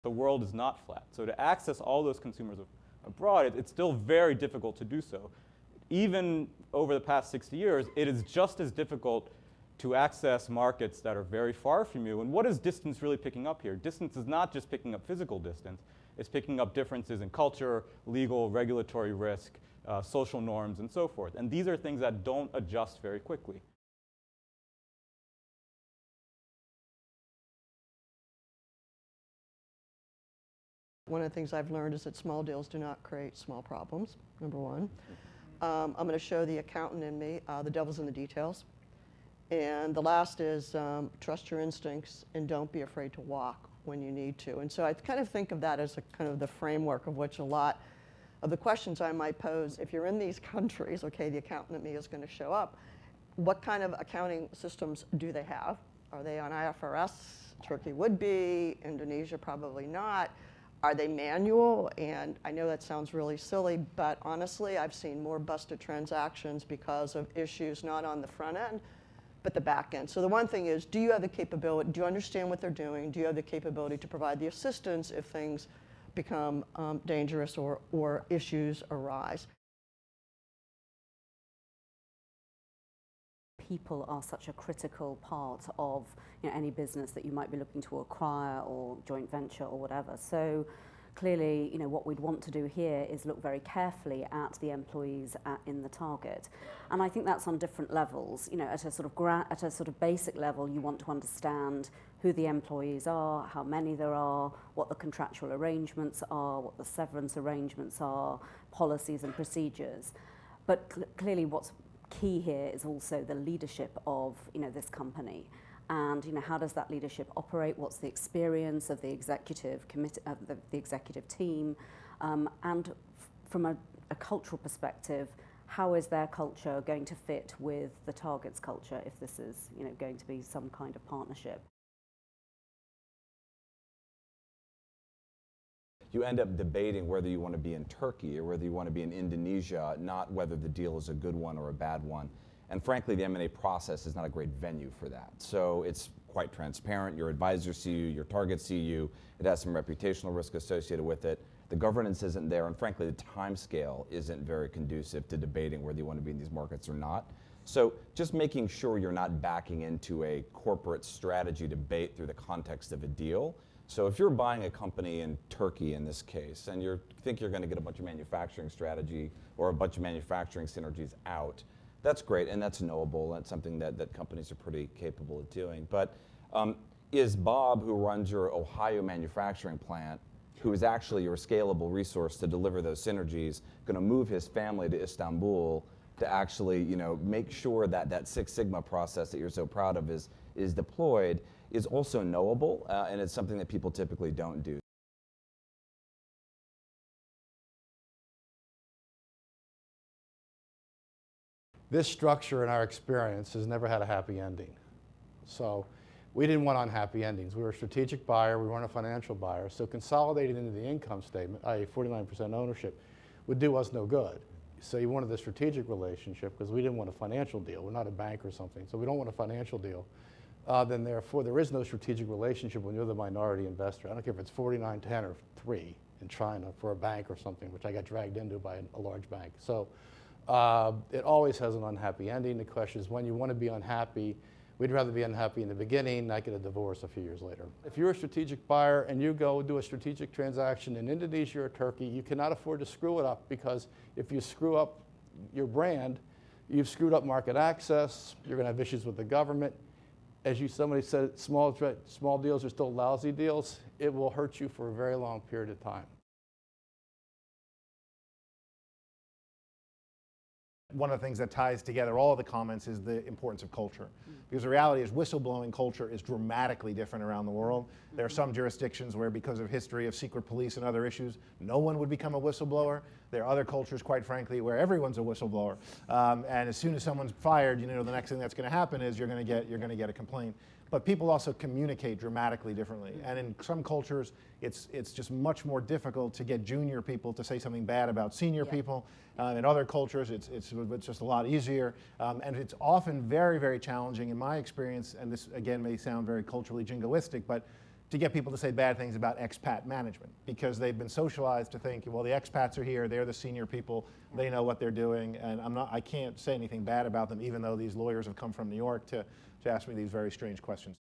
the world is not flat. So to access all those consumers abroad, it's still very difficult to do so. Even over the past 60 years, it is just as difficult to access markets that are very far from you. And what is distance really picking up here? Distance is not just picking up physical distance. It's picking up differences in culture, legal, regulatory risk, social norms, and so forth. And these are things that don't adjust very quickly. One of the things I've learned is that small deals do not create small problems, number one. I'm going to show the accountant in me, the devil's in the details. And the last is trust your instincts and don't be afraid to walk when you need to. And so I kind of think of that as a kind of the framework of which a lot of the questions I might pose. If you're in these countries, okay, the accountant in me is going to show up. What kind of accounting systems do they have? Are they on IFRS? Turkey would be, Indonesia probably not. Are they manual? And I know that sounds really silly, but honestly, I've seen more busted transactions because of issues not on the front end, but the back end. So the one thing is, do you have the capability, do you understand what they're doing? Do you have the capability to provide the assistance if things become dangerous or issues arise? People are such a critical part of any business that you might be looking to acquire or joint venture or whatever. So clearly, what we'd want to do here is look very carefully at the employees in the target. And I think that's on different levels. At a sort of basic level, you want to understand who the employees are, how many there are, what the contractual arrangements are, what the severance arrangements are, policies and procedures. But clearly what's key here is also the leadership of this company, and how does that leadership operate? What's the experience of the executive committee, the executive team, and from a cultural perspective, how is their culture going to fit with the target's culture if this is going to be some kind of partnership? You end up debating whether you want to be in Turkey or whether you want to be in Indonesia, not whether the deal is a good one or a bad one. And frankly, the M&A process is not a great venue for that. So it's quite transparent. Your advisors see you, your targets see you. It has some reputational risk associated with it. The governance isn't there, and frankly, the time scale isn't very conducive to debating whether you want to be in these markets or not. So just making sure you're not backing into a corporate strategy debate through the context of a deal. So if you're buying a company in Turkey in this case, and you think you're going to get a bunch of manufacturing strategy or a bunch of manufacturing synergies out, that's great and that's knowable. That's something that companies are pretty capable of doing. But is Bob, who runs your Ohio manufacturing plant, who is actually your scalable resource to deliver those synergies, going to move his family to Istanbul to actually make sure that that Six Sigma process that you're so proud of is deployed, is also knowable, and it's something that people typically don't do. This structure, in our experience, has never had a happy ending. So we didn't want unhappy endings. We were a strategic buyer, we weren't a financial buyer, so consolidating into the income statement, i.e. 49% ownership, would do us no good. So you wanted the strategic relationship because we didn't want a financial deal. We're not a bank or something, so we don't want a financial deal. Then therefore there is no strategic relationship when you're the minority investor. I don't care if it's 49-10 or 3 in China for a bank or something, which I got dragged into by a large bank. So it always has an unhappy ending. The question is when you want to be unhappy, we'd rather be unhappy in the beginning, not get a divorce a few years later. If you're a strategic buyer and you go do a strategic transaction in Indonesia or Turkey, you cannot afford to screw it up, because if you screw up your brand, you've screwed up market access, you're going to have issues with the government. As somebody said, small deals are still lousy deals. It will hurt you for a very long period of time. One of the things that ties together all of the comments is the importance of culture. Because the reality is whistleblowing culture is dramatically different around the world. There are some jurisdictions where, because of history of secret police and other issues, no one would become a whistleblower. There are other cultures, quite frankly, where everyone's a whistleblower. And as soon as someone's fired, the next thing that's going to happen is you're going to get a complaint. But people also communicate dramatically differently. And in some cultures, it's just much more difficult to get junior people to say something bad about senior people. In other cultures, it's just a lot easier. And it's often very, very challenging in my experience, and this again may sound very culturally jingoistic, but to get people to say bad things about expat management, because they've been socialized to think, well, the expats are here, they're the senior people, they know what they're doing, and I can't say anything bad about them, even though these lawyers have come from New York to ask me these very strange questions.